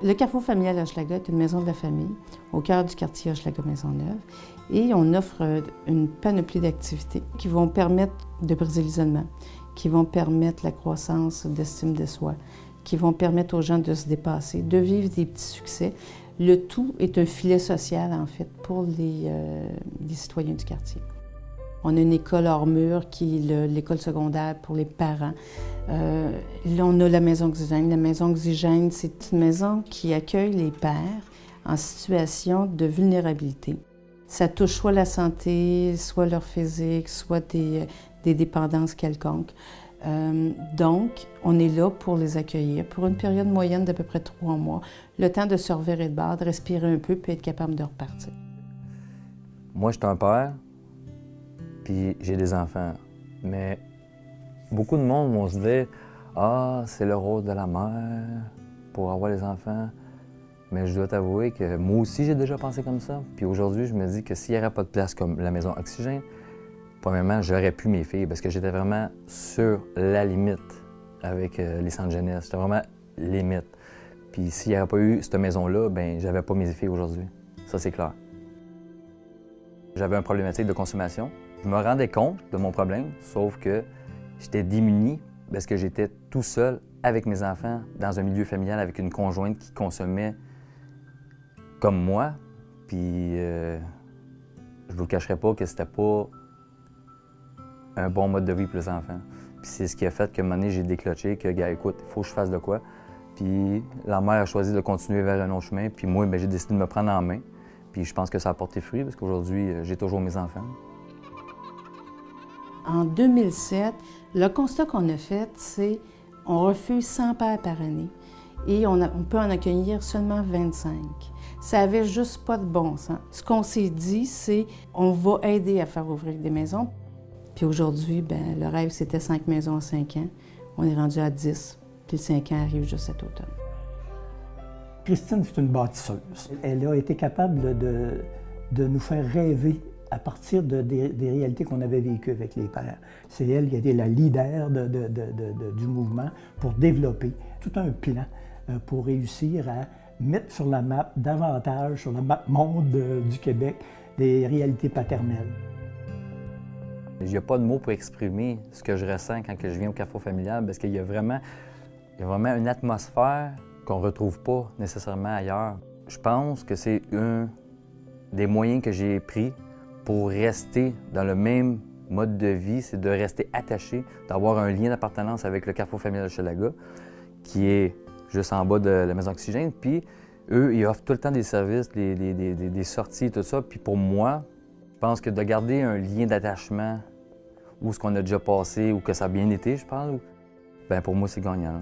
Le Carrefour familial Hochelaga est une maison de la famille au cœur du quartier Hochelaga-Maisonneuve et on offre une panoplie d'activités qui vont permettre de briser l'isolement, qui vont permettre la croissance d'estime de soi, qui vont permettre aux gens de se dépasser, de vivre des petits succès. Le tout est un filet social, en fait, pour les citoyens du quartier. On a une école hors mur qui est l'école secondaire pour les parents. Là, on a la maison Oxygène. La maison Oxygène, c'est une maison qui accueille les pères en situation de vulnérabilité. Ça touche soit la santé, soit leur physique, soit des dépendances quelconques. Donc, on est là pour les accueillir pour une période moyenne d'à peu près 3 mois, le temps de se revirer de bord, de respirer un peu, puis être capable de repartir. Moi, je suis un père, puis j'ai des enfants. Mais beaucoup de monde vont se dire « Ah, c'est le rôle de la mère pour avoir les enfants. » Mais je dois t'avouer que moi aussi, j'ai déjà pensé comme ça. Puis aujourd'hui, je me dis que s'il n'y aurait pas de place comme la maison Oxygène, premièrement, j'aurais pu mes filles parce que j'étais vraiment sur la limite avec les centres jeunesse. C'était vraiment limite. Puis s'il n'y avait pas eu cette maison-là, ben j'avais pas mes filles aujourd'hui. Ça, c'est clair. J'avais une problématique de consommation. Je me rendais compte de mon problème, sauf que j'étais démuni parce que j'étais tout seul avec mes enfants dans un milieu familial avec une conjointe qui consommait comme moi. Puis je vous le cacherai pas que c'était pas un bon mode de vie pour les enfants. Puis c'est ce qui a fait que un moment donné, j'ai déclenché que, gars, écoute, il faut que je fasse de quoi. Puis la mère a choisi de continuer vers un autre chemin, puis moi, j'ai décidé de me prendre en main. Puis je pense que ça a porté fruit parce qu'aujourd'hui, j'ai toujours mes enfants. En 2007, le constat qu'on a fait, c'est qu'on refuse 100 pères par année et on peut en accueillir seulement 25. Ça avait juste pas de bon sens. Ce qu'on s'est dit, c'est on va aider à faire ouvrir des maisons. Puis aujourd'hui, ben, le rêve, c'était 5 maisons en 5 ans. On est rendu à 10, puis le 5 ans arrive juste cet automne. Christine, c'est une bâtisseuse. Elle a été capable de nous faire rêver à partir des réalités qu'on avait vécues avec les pères. C'est elle qui a été la leader du mouvement pour développer tout un plan pour réussir à mettre sur la map davantage, sur la map monde du Québec, des réalités paternelles. Il n'y a pas de mots pour exprimer ce que je ressens quand je viens au Carrefour familial parce qu'il y a vraiment une atmosphère qu'on ne retrouve pas nécessairement ailleurs. Je pense que c'est un des moyens que j'ai pris pour rester dans le même mode de vie, c'est de rester attaché, d'avoir un lien d'appartenance avec le Carrefour familial Hochelaga, qui est juste en bas de la maison Oxygène. Puis eux, ils offrent tout le temps des services, des sorties, tout ça. Puis pour moi, je pense que de garder un lien d'attachement où ce qu'on a déjà passé ou que ça a bien été, je parle, bien pour moi, c'est gagnant.